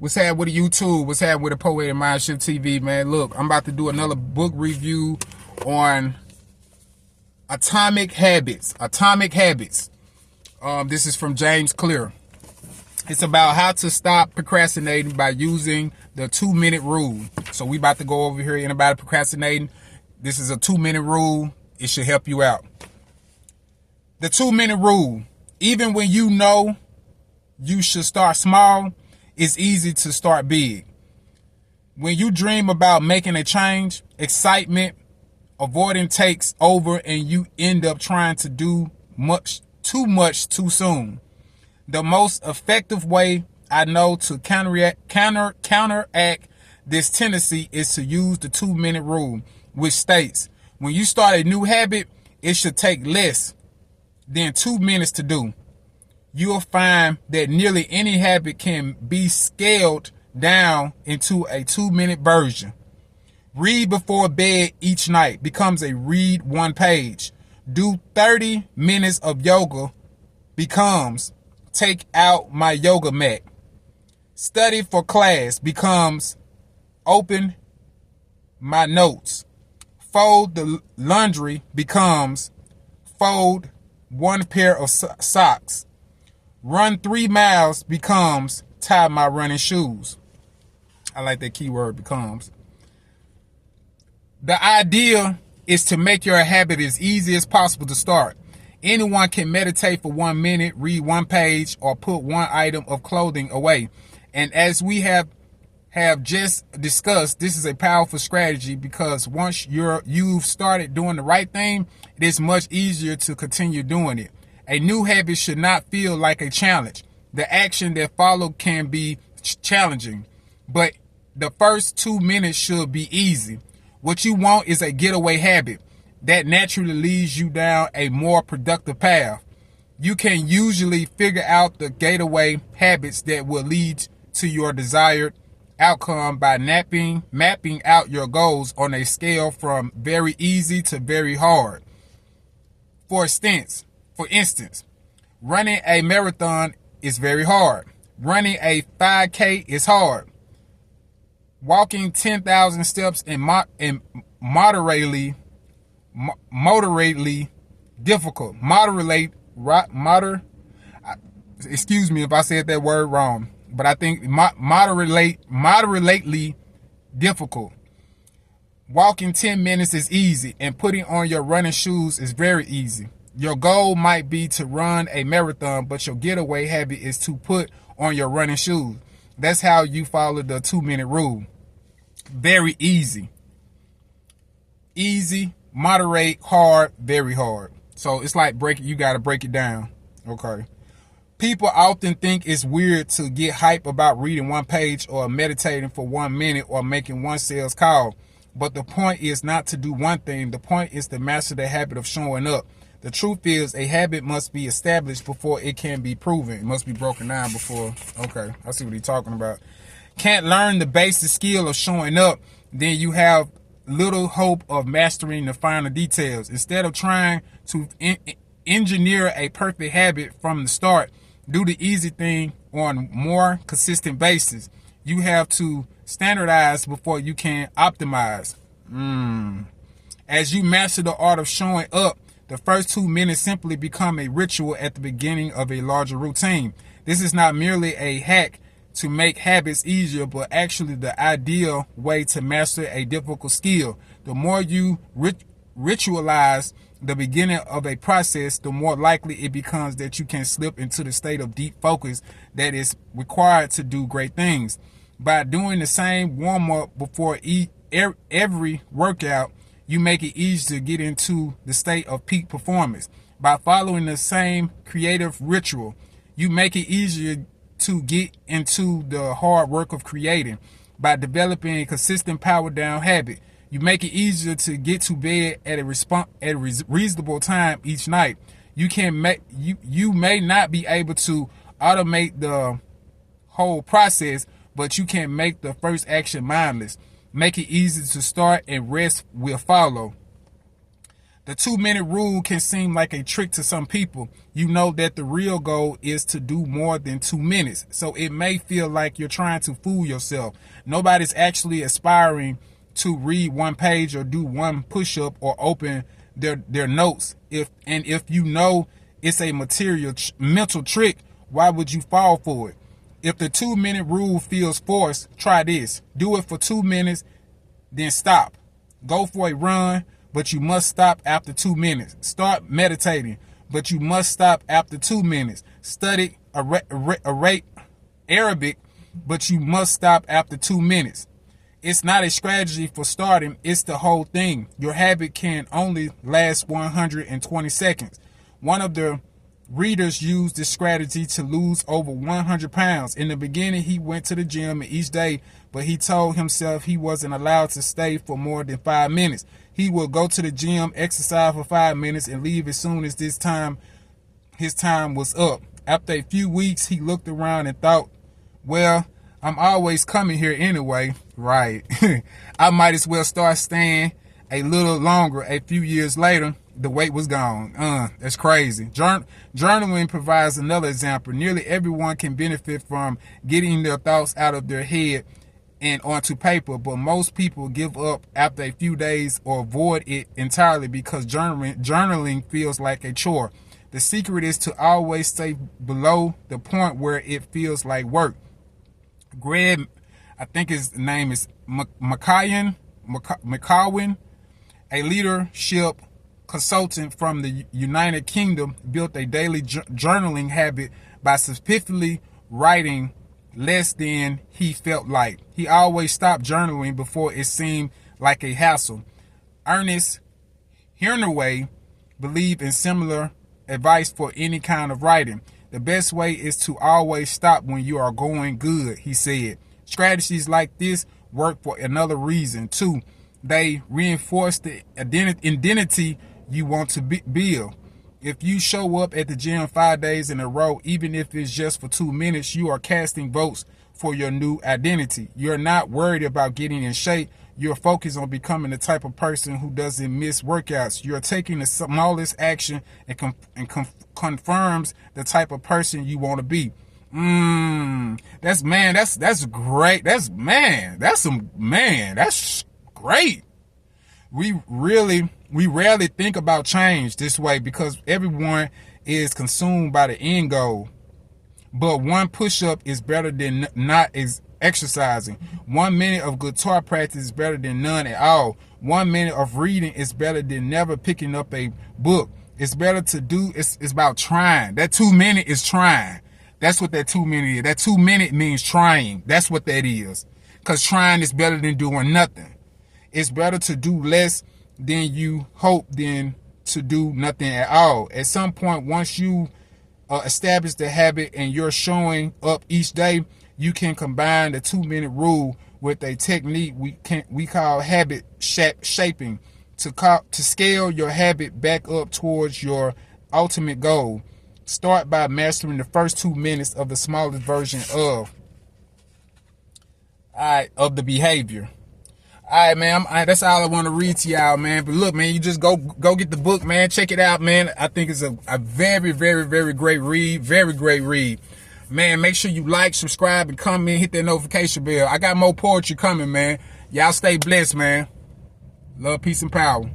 What's happening with the YouTube? What's happening with the Poetic Mindship TV, man? Look, I'm about to do another book review on Atomic Habits. Atomic Habits. This is from James Clear. It's about how to stop procrastinating by using the 2-minute rule. So we about to go over here in about procrastinating. This is a 2-minute rule. It should help you out. The 2-minute rule. Even when you know you should start small, it's easy to start big. When you dream about making a change, excitement, avoiding takes over and you end up trying to do too much too soon. The most effective way I know to counteract this tendency is to use the 2-minute rule, which states when you start a new habit, it should take less than 2 minutes to do. You'll find that nearly any habit can be scaled down into a 2-minute version. Read before bed each night becomes a read one page. Do 30 minutes of yoga becomes take out my yoga mat. Study for class becomes open my notes. Fold the laundry becomes fold one pair of socks. Run 3 miles becomes tie my running shoes. I like that keyword, becomes. The idea is to make your habit as easy as possible to start. Anyone can meditate for 1 minute, read one page, or put one item of clothing away. And as we have just discussed, this is a powerful strategy because once you've started doing the right thing, it is much easier to continue doing it. A new habit should not feel like a challenge. The action that follows can be challenging, but the first 2 minutes should be easy. What you want is a getaway habit that naturally leads you down a more productive path. You can usually figure out the getaway habits that will lead to your desired outcome by mapping out your goals on a scale from very easy to very hard. For instance, running a marathon is very hard. Running a 5K is hard. Walking 10,000 steps is moderately difficult. Excuse me if I said that word wrong, but I think moderately difficult. Walking 10 minutes is easy, and putting on your running shoes is very easy. Your goal might be to run a marathon, but your getaway habit is to put on your running shoes. That's how you follow the 2-minute rule. Very easy. Easy, moderate, hard, very hard. So it's like you got to break it down. Okay. People often think it's weird to get hype about reading one page or meditating for 1 minute or making one sales call. But the point is not to do one thing. The point is to master the habit of showing up. The truth is a habit must be established before it can be proven. It must be broken down before. Okay, I see what he's talking about. Can't learn the basic skill of showing up, then you have little hope of mastering the finer details. Instead of trying to engineer a perfect habit from the start, do the easy thing on more consistent basis. You have to standardize before you can optimize. As you master the art of showing up, the first 2 minutes simply become a ritual at the beginning of a larger routine. This is not merely a hack to make habits easier, but actually the ideal way to master a difficult skill. The more you ritualize the beginning of a process, the more likely it becomes that you can slip into the state of deep focus that is required to do great things. By doing the same warm-up before every workout, you make it easy to get into the state of peak performance. By following the same creative ritual, you make it easier to get into the hard work of creating. By developing a consistent power down habit, you make it easier to get to bed at a reasonable time each night. You may not be able to automate the whole process, but you can make the first action mindless. Make it easy to start, and rest will follow. The 2-minute rule can seem like a trick to some people. You know that the real goal is to do more than 2 minutes. So it may feel like you're trying to fool yourself. Nobody's actually aspiring to read 1 page or do 1 push-up or open their notes. If you know it's a mental trick, why would you fall for it? If the 2-minute rule feels forced, try this. Do it for 2 minutes, then stop. Go for a run, but you must stop after 2 minutes. Start meditating, but you must stop after 2 minutes. Study Arabic, but you must stop after 2 minutes. It's not a strategy for starting, it's the whole thing. Your habit can only last 120 seconds. One of the readers used this strategy to lose over 100 pounds. In the beginning, he went to the gym each day, but he told himself he wasn't allowed to stay for more than 5 minutes. He would go to the gym, exercise for 5 minutes, and leave as soon as his time was up. After a few weeks, he looked around and thought, well, I'm always coming here anyway. Right. I might as well start staying a little longer. A few years later, the weight was gone. That's crazy. Journaling provides another example. Nearly everyone can benefit from getting their thoughts out of their head and onto paper, but most people give up after a few days or avoid it entirely because journaling feels like a chore. The secret is to always stay below the point where it feels like work. Greg, I think his name is McCowan, a leadership consultant from the United Kingdom, built a daily journaling habit by specifically writing less than he felt like. He always stopped journaling before it seemed like a hassle. Ernest Hemingway believed in similar advice for any kind of writing. The best way is to always stop when you are going good, he said. Strategies like this work for another reason too. They reinforce the identity you want to build. If you show up at the gym 5 days in a row, even if it's just for 2 minutes, you are casting votes for your new identity. You're not worried about getting in shape. You're focused on becoming the type of person who doesn't miss workouts. You're taking the smallest action and confirms the type of person you want to be. That's great. That's great. We rarely think about change this way because everyone is consumed by the end goal. But 1 push-up is better than not exercising. 1 minute of guitar practice is better than none at all. 1 minute of reading is better than never picking up a book. It's better to do, it's about trying. That 2 minute is trying. That's what that 2 minute is. That 2 minute means trying. That's what that is. Because trying is better than doing nothing. It's better to do less than you hope than to do nothing at all. At some point, once you establish the habit and you're showing up each day, you can combine the 2-minute rule with a technique we call habit shaping to scale your habit back up towards your ultimate goal. Start by mastering the first 2 minutes of the smallest version of the behavior. All right, man. That's all I want to read to y'all, man. But look, man, you just go get the book, man. Check it out, man. I think it's a very, very, very great read. Very great read. Man, make sure you like, subscribe, and comment. Hit that notification bell. I got more poetry coming, man. Y'all stay blessed, man. Love, peace, and power.